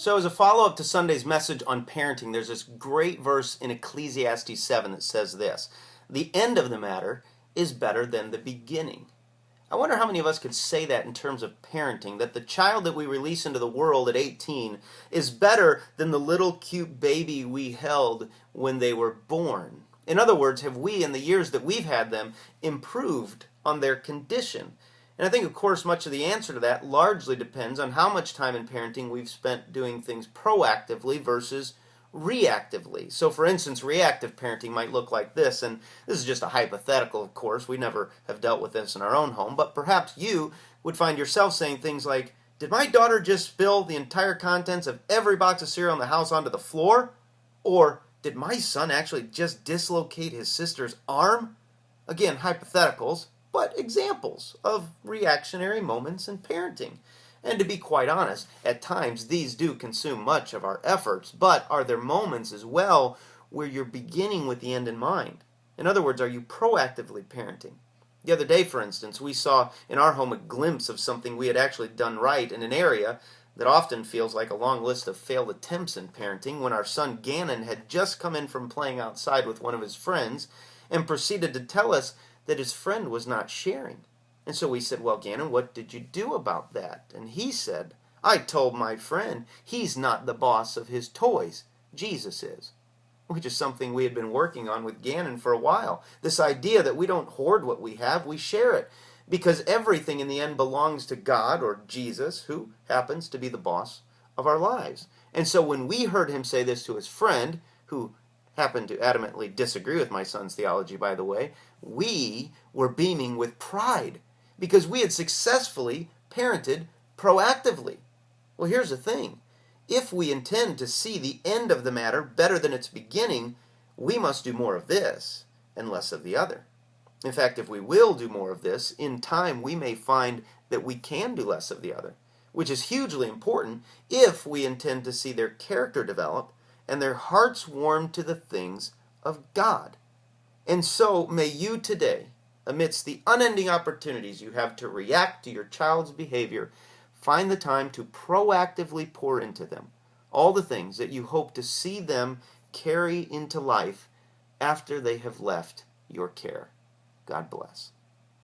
So, as a follow up to Sunday's message on parenting, there's this great verse in Ecclesiastes 7 that says this: "The end of the matter is better than the beginning." I wonder how many of us could say that in terms of parenting, that the child that we release into the world at 18 is better than the little cute baby we held when they were born. In other words, have we, in the years that we've had them, improved on their condition? And I think, of course, much of the answer to that largely depends on how much time in parenting we've spent doing things proactively versus reactively. So, for instance, reactive parenting might look like this, and this is just a hypothetical, of course. We never have dealt with this in our own home, but perhaps you would find yourself saying things like, "Did my daughter just spill the entire contents of every box of cereal in the house onto the floor?" Or, "Did my son actually just dislocate his sister's arm?" Again, hypotheticals, but examples of reactionary moments in parenting. And to be quite honest, at times these do consume much of our efforts, but are there moments as well where you're beginning with the end in mind? In other words, are you proactively parenting? The other day, for instance, we saw in our home a glimpse of something we had actually done right in an area that often feels like a long list of failed attempts in parenting, when our son Gannon had just come in from playing outside with one of his friends and proceeded to tell us that his friend was not sharing. And so we said, "Well, Gannon, what did you do about that?" And he said, "I told my friend he's not the boss of his toys. Jesus is." Which is something we had been working on with Gannon for a while. This idea that we don't hoard what we have, we share it. Because everything in the end belongs to God or Jesus, who happens to be the boss of our lives. And so when we heard him say this to his friend, who happened to adamantly disagree with my son's theology, by the way, we were beaming with pride because we had successfully parented proactively. Well, here's the thing. If we intend to see the end of the matter better than its beginning, we must do more of this and less of the other. In fact, if we will do more of this, in time we may find that we can do less of the other, which is hugely important if we intend to see their character develop and their hearts warm to the things of God. And so may you today, amidst the unending opportunities you have to react to your child's behavior, find the time to proactively pour into them all the things that you hope to see them carry into life after they have left your care. God bless.